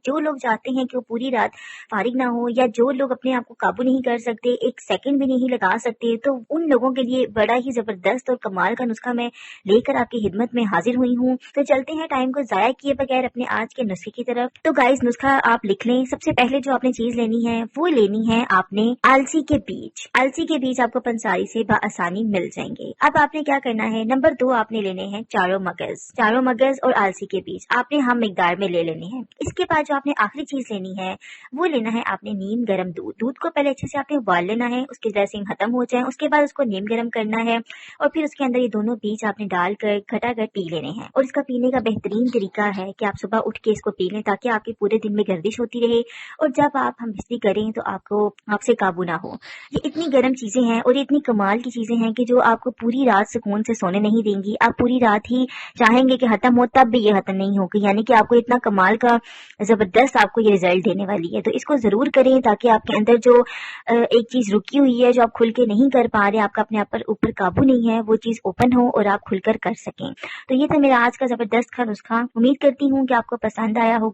जो लोग चाहते हैं कि वो पूरी रात फारिग ना हो, या जो लोग अपने आप को काबू नहीं कर सकते, एक सेकंड भी नहीं लगा सकते, तो उन लोगों के लिए बड़ा ही जबरदस्त और कमाल का नुस्खा मैं लेकर आपकी खिदमत में हाजिर हुई हूँ। तो चलते हैं टाइम को जाया किए बगैर अपने आज के नुस्खे की तरफ। तो गाइस, नुस्खा आप लिख लें। सबसे पहले जो आपने चीज लेनी है वो लेनी है आपने अलसी के बीज। अलसी के बीज आपको पंसारी से बआसानी मिल जाएंगे। अब आपने क्या करना है, नंबर 2 आपने लेने हैं चारों मगज और अलसी के बीज आपने हम मिकदार में ले लेने हैं। इसके बाद जो आपने आखिरी चीज लेनी है वो लेना है आपने नीम गर्म दूध। दूध को पहले अच्छे से आपने उबाल लेना है, उसकी ड्रेसिंग खत्म हो जाए, उसके बाद उसको नीम गर्म करना है और फिर उसके अंदर ये दोनों बीज आपने डालकर खटाकर पी लेने हैं। और इसका पीने का बेहतरीन तरीका है कि आप सुबह उठ के इसको पी लें ताकि आपके पूरे दिन में गर्दिश होती रहे और जब आप हम बिस्ती करें तो आपसे काबू ना हो। ये इतनी गर्म चीजें हैं और ये इतनी कमाल की चीजें हैं कि जो आपको पूरी रात सुकून से सोने नहीं देंगी। आप पूरी रात ही चाहेंगे कि खत्म हो, तब भी ये खत्म नहीं होगी। यानी कि आपको इतना कमाल का जबरदस्त आपको ये रिजल्ट देने वाली है। तो इसको जरूर करें ताकि आपके अंदर जो एक चीज रुकी हुई है, जो आप खुल के नहीं कर पा रहे, आपका अपने आप पर ऊपर काबू नहीं है, वो चीज ओपन हो और आप खुलकर कर सकें। तो ये था मेरा आज का जबरदस्त नुस्खा। उम्मीद करती हूँ कि आपको पसंद आया होगा।